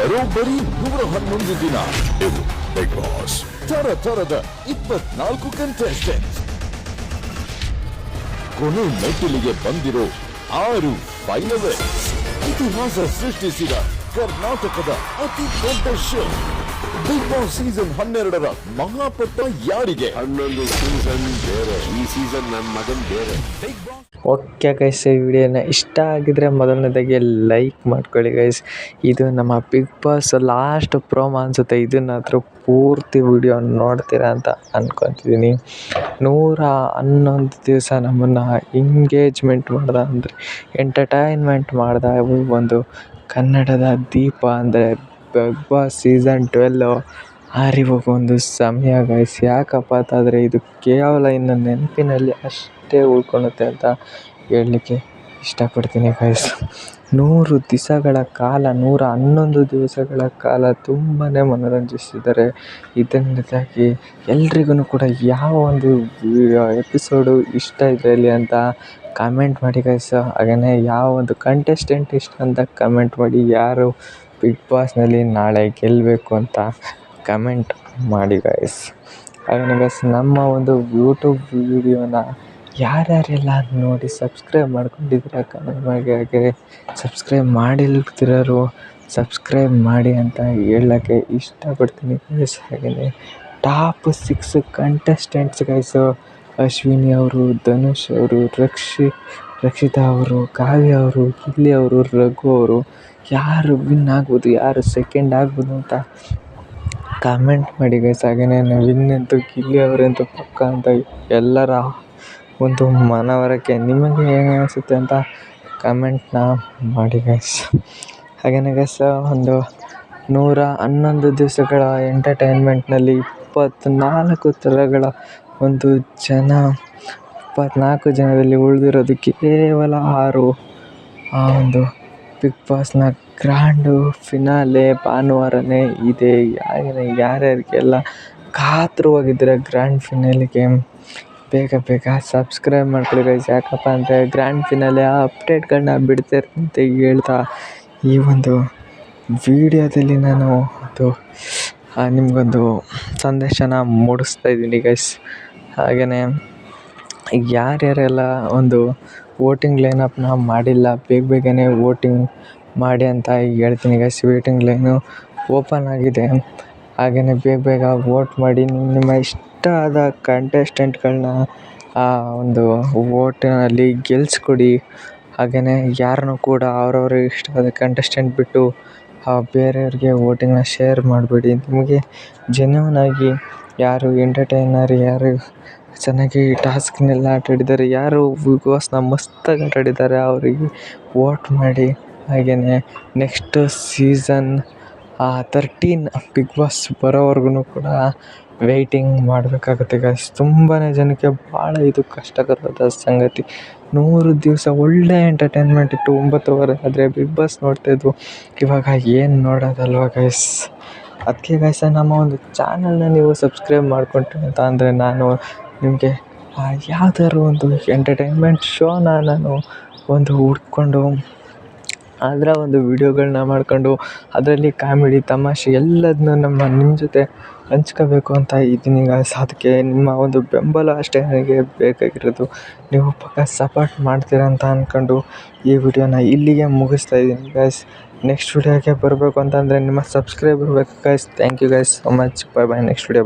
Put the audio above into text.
ಬರೋಬ್ಬರಿ 111 ದಿನ. ಇದು ಬಿಗ್ ಬಾಸ್. ತರದ 24 ಕಂಟೆಸ್ಟೆಂಟ್ಸ್. ಕೊನೆ ಮೆಟ್ಟಿಲಿಗೆ ಬಂದಿರೋ 6 ಫೈನಲಿಸ್ಟ್. ಇತಿಹಾಸ ಸೃಷ್ಟಿಸಿದ ಕರ್ನಾಟಕದ ಅತಿ ದೊಡ್ಡ ಶೋ ಬಿಗ್ ಬಾಸ್ ಸೀಸನ್ 12ರ ಮಹಾಪಟ್ಟ ಯಾರಿಗೆ? 11 ಸೀಸನ್ ಬೇರೆ, ಈ ಸೀಸನ್ ನನ್ನ ಮಗನ್ ಬೇರೆ. ಓಕೆ ಗೈಸ್, ಈ ವಿಡಿಯೋನ ಇಷ್ಟ ಆಗಿದ್ರೆ ಮೊದಲನೇದಾಗಿ ಲೈಕ್ ಮಾಡ್ಕೊಳ್ಳಿ ಗೈಸ್. ಇದು ನಮ್ಮ ಬಿಗ್ ಬಾಸ್ ಲಾಸ್ಟ್ ಪ್ರೋಮೋ ಅನಿಸುತ್ತೆ. ಇದನ್ನಾದರೂ ಪೂರ್ತಿ ವಿಡಿಯೋ ನೋಡ್ತೀರಾ ಅಂತ ಅಂದ್ಕೊತಿದ್ದೀನಿ. 111 ದಿವಸ ನಮ್ಮನ್ನು ಎಂಗೇಜ್ಮೆಂಟ್ ಮಾಡ್ದ, ಅಂದರೆ ಎಂಟರ್ಟೈನ್ಮೆಂಟ್ ಮಾಡ್ದ ಒಂದು ಕನ್ನಡದ ದೀಪ ಅಂದರೆ ಬಿಗ್ ಬಾಸ್ ಸೀಸನ್ 12 ಆರಿವಾಗ ಒಂದು ಸಮಯ ಗೈಸ್. ಯಾಕಪ್ಪ ಅಂತಂದರೆ ಇದು ಕೇವಲ ಇನ್ನು ನೆನಪಿನಲ್ಲಿ ಅಷ್ಟೇ ಉಳ್ಕೊಳ್ಳುತ್ತೆ ಅಂತ ಹೇಳಲಿಕ್ಕೆ ಇಷ್ಟಪಡ್ತೀನಿ ಗೈಸ್. 100 ದಿವಸಗಳ ಕಾಲ, 111 ದಿವಸಗಳ ಕಾಲ ತುಂಬಾ ಮನೋರಂಜಿಸಿದ್ದಾರೆ. ಇದರಿಂದಾಗಿ ಎಲ್ರಿಗೂ ಕೂಡ ಯಾವ ಒಂದು ಎಪಿಸೋಡು ಇಷ್ಟ ಇದರಲ್ಲಿ ಅಂತ ಕಮೆಂಟ್ ಮಾಡಿ ಗೈಸ್. ಹಾಗೆಯೇ ಯಾವ ಒಂದು ಕಂಟೆಸ್ಟೆಂಟ್ ಇಷ್ಟ ಅಂತ ಕಮೆಂಟ್ ಮಾಡಿ. ಯಾರು ಬಿಗ್ ಬಾಸ್ನಲ್ಲಿ ನಾಳೆ ಗೆಲ್ಲಬೇಕು ಅಂತ ಕಮೆಂಟ್ ಮಾಡಿ ಗೈಸ್. ಹಾಗೆಯೇ ಗೈಸ್, ನಮ್ಮ ಒಂದು ಯೂಟ್ಯೂಬ್ ವಿಡಿಯೋನ ಯಾರ್ಯಾರೆಲ್ಲ ನೋಡಿ ಸಬ್ಸ್ಕ್ರೈಬ್ ಮಾಡ್ಕೊಂಡಿದ್ದೀರಾ ಕಮೆಂಟ್ ಮಾಡಿ. ಹಾಗೆ ಸಬ್ಸ್ಕ್ರೈಬ್ ಮಾಡಿಲ್ತಿರೋರು ಸಬ್ಸ್ಕ್ರೈಬ್ ಮಾಡಿ ಅಂತ ಹೇಳೋಕ್ಕೆ ಇಷ್ಟಪಡ್ತೀನಿ ಗೈಸ್. ಹಾಗೆಯೇ ಟಾಪ್ 6 ಕಂಟೆಸ್ಟೆಂಟ್ಸ್ ಗೈಸು: ಅಶ್ವಿನಿ ಅವರು, ಧನುಷ್ ಅವರು, ರಕ್ಷಿತಾ ಅವರು, ಕಾವ್ಯ ಅವರು, ಗಿಲ್ಲಿ ಅವರು, ರಘು ಅವರು. ಯಾರು ವಿನ್ ಆಗ್ಬೋದು, ಯಾರು ಸೆಕೆಂಡ್ ಆಗ್ಬೋದು ಅಂತ ಕಮೆಂಟ್ ಮಾಡಿ ಗೈಸ್. ಹಾಗೆಯೇ ವಿನ್ನಂತೂ ಗಿಲ್ಲಿ ಅವರಂತೂ ಪಕ್ಕ ಅಂತ ಎಲ್ಲರ ಒಂದು ಮನವರಿಕೆ. ನಿಮಗೆ ಹೇಗೆ ಅನಿಸುತ್ತೆ ಅಂತ ಕಮೆಂಟ್ನ ಮಾಡಿ ಗೈಸ್. ಹಾಗೆಯೇ ಗೈಸ್, ಒಂದು 111 ದಿವಸಗಳ ಎಂಟರ್ಟೈನ್ಮೆಂಟ್ನಲ್ಲಿ 24 ಥರಗಳ ಒಂದು 24 ಜನದಲ್ಲಿ ಉಳಿದಿರೋದು ಕೇವಲ 6. ಆ ಒಂದು ಬಿಗ್ ಬಾಸ್ನ ಗ್ರ್ಯಾಂಡು ಫಿನಾಲೆ ಭಾನುವಾರನೇ ಇದೆ. ಯಾರ್ಯಾರಿಗೆಲ್ಲ ಕಾತುರವಾಗಿದ್ದರೆ ಗ್ರ್ಯಾಂಡ್ ಫಿನಾಲೆಗೆ ಬೇಗ ಸಬ್ಸ್ಕ್ರೈಬ್ ಮಾಡ್ಕೊಳ್ಳಿ ಗೈಸ್. ಯಾಕಪ್ಪ ಅಂದರೆ ಗ್ರ್ಯಾಂಡ್ ಫಿನಾಲೆ ಅಪ್ಡೇಟ್ಗಳನ್ನ ಬಿಡ್ತಾರೆ ಅಂತ ಹೇಳ್ತಾ ಈ ಒಂದು ವಿಡಿಯೋದಲ್ಲಿ ನಾನು ಒಂದು ನಿಮಗೊಂದು ಸಂದೇಶನ ಮೂಡಿಸ್ತಾ ಇದ್ದೀನಿ ಗೈಸ್. ಹಾಗೆಯೇ ಯಾರ್ಯಾರೆಲ್ಲ ಒಂದು ವೋಟಿಂಗ್ ಲೈನಪ್ನ ಮಾಡಿಲ್ಲ, ಬೇಗನೆ ವೋಟಿಂಗ್ ಮಾಡಿ ಅಂತ ಹೇಳ್ತೀನಿ ಗೈಸ್. ವೋಟಿಂಗ್ ಲೈನು ಓಪನ್ ಆಗಿದೆ. ಹಾಗೆಯೇ ಬೇಗ ವೋಟ್ ಮಾಡಿ. ನಿಮ್ಮ ಇಷ್ಟ ಆದ ಕಂಟೆಸ್ಟೆಂಟ್ಗಳನ್ನ ಆ ಒಂದು ವೋಟಿನಲ್ಲಿ ಗೆಲ್ಲಿಸ್ಕೊಡಿ. ಹಾಗೆಯೇ ಯಾರನ್ನೂ ಕೂಡ ಅವ್ರವ್ರ ಇಷ್ಟವಾದ ಕಂಟೆಸ್ಟೆಂಟ್ ಬಿಟ್ಟು ಬೇರೆಯವ್ರಿಗೆ ವೋಟಿಂಗ್ನ ಶೇರ್ ಮಾಡಬೇಡಿ. ನಿಮಗೆ ಜೆನ್ಯೂನಾಗಿ ಯಾರು ಎಂಟರ್ಟೈನರ್, ಯಾರು ಚೆನ್ನಾಗಿ ಟಾಸ್ಕ್ನೆಲ್ಲ ಆಟಾಡಿದ್ದಾರೆ, ಯಾರು ಬಿಗ್ ಬಾಸ್ನ ಮಸ್ತಾಗಿ ಆಟಾಡಿದ್ದಾರೆ ಅವರಿಗೆ ವೋಟ್ ಮಾಡಿ. ಹಾಗೆಯೇ ನೆಕ್ಸ್ಟ್ ಸೀಸನ್ 13 ಬಿಗ್ ಬಾಸ್ ಬರೋವರೆಗೂ ಕೂಡ ವೆಯ್ಟಿಂಗ್ ಮಾಡಬೇಕಾಗುತ್ತೆ ಗೈಸ್. ತುಂಬಾ ಜನಕ್ಕೆ ಭಾಳ ಇದು ಕಷ್ಟಕರವಾದ ಸಂಗತಿ. 100 ದಿವಸ ಒಳ್ಳೆ ಎಂಟರ್ಟೈನ್ಮೆಂಟ್ ಇತ್ತು. 9:30 ಆದರೆ ಬಿಗ್ ಬಾಸ್ ನೋಡ್ತಾಯಿದ್ವು. ಇವಾಗ ಏನು ನೋಡೋದಲ್ವ ಗೈಸ್. ಅದಕ್ಕೆ ಗೈಸ್, ನಮ್ಮ ಒಂದು ಚಾನಲ್ನ ನೀವು ಸಬ್ಸ್ಕ್ರೈಬ್ ಮಾಡಿಕೊಂಡ್ರಿ ಅಂತ ಅಂದರೆ ನಾನು ನಿಮಗೆ ಯಾವ್ದಾದ್ರು ಒಂದು ಎಂಟರ್ಟೈನ್ಮೆಂಟ್ ಶೋನ ನಾನು ಒಂದು ಹುಡ್ಕೊಂಡು ಅದರ ಒಂದು ವೀಡಿಯೋಗಳನ್ನ ಮಾಡ್ಕೊಂಡು ಅದರಲ್ಲಿ ಕಾಮಿಡಿ ತಮಾಷೆ ಎಲ್ಲದನ್ನೂ ನಿಮ್ಮ ಜೊತೆ ಹಂಚ್ಕೋಬೇಕು ಅಂತ ಇದ್ದೀನಿ ಗೈಸ್. ಅದಕ್ಕೆ ನಿಮ್ಮ ಒಂದು ಬೆಂಬಲ ಅಷ್ಟೇ ನನಗೆ ಬೇಕಾಗಿರೋದು. ನೀವು ಪಕ್ಕ ಸಪೋರ್ಟ್ ಮಾಡ್ತೀರ ಅಂತ ಅಂದ್ಕೊಂಡು ಈ ವಿಡಿಯೋನ ಇಲ್ಲಿಗೆ ಮುಗಿಸ್ತಾ ಇದ್ದೀನಿ ಗೈಸ್. ನೆಕ್ಸ್ಟ್ ವಿಡಿಯೋಗೆ ಬರಬೇಕು ಅಂತಂದರೆ ನಿಮ್ಮ ಸಬ್ಸ್ಕ್ರೈಬ್ ಇರಬೇಕು guys. Thank you guys so much. Bye. Next video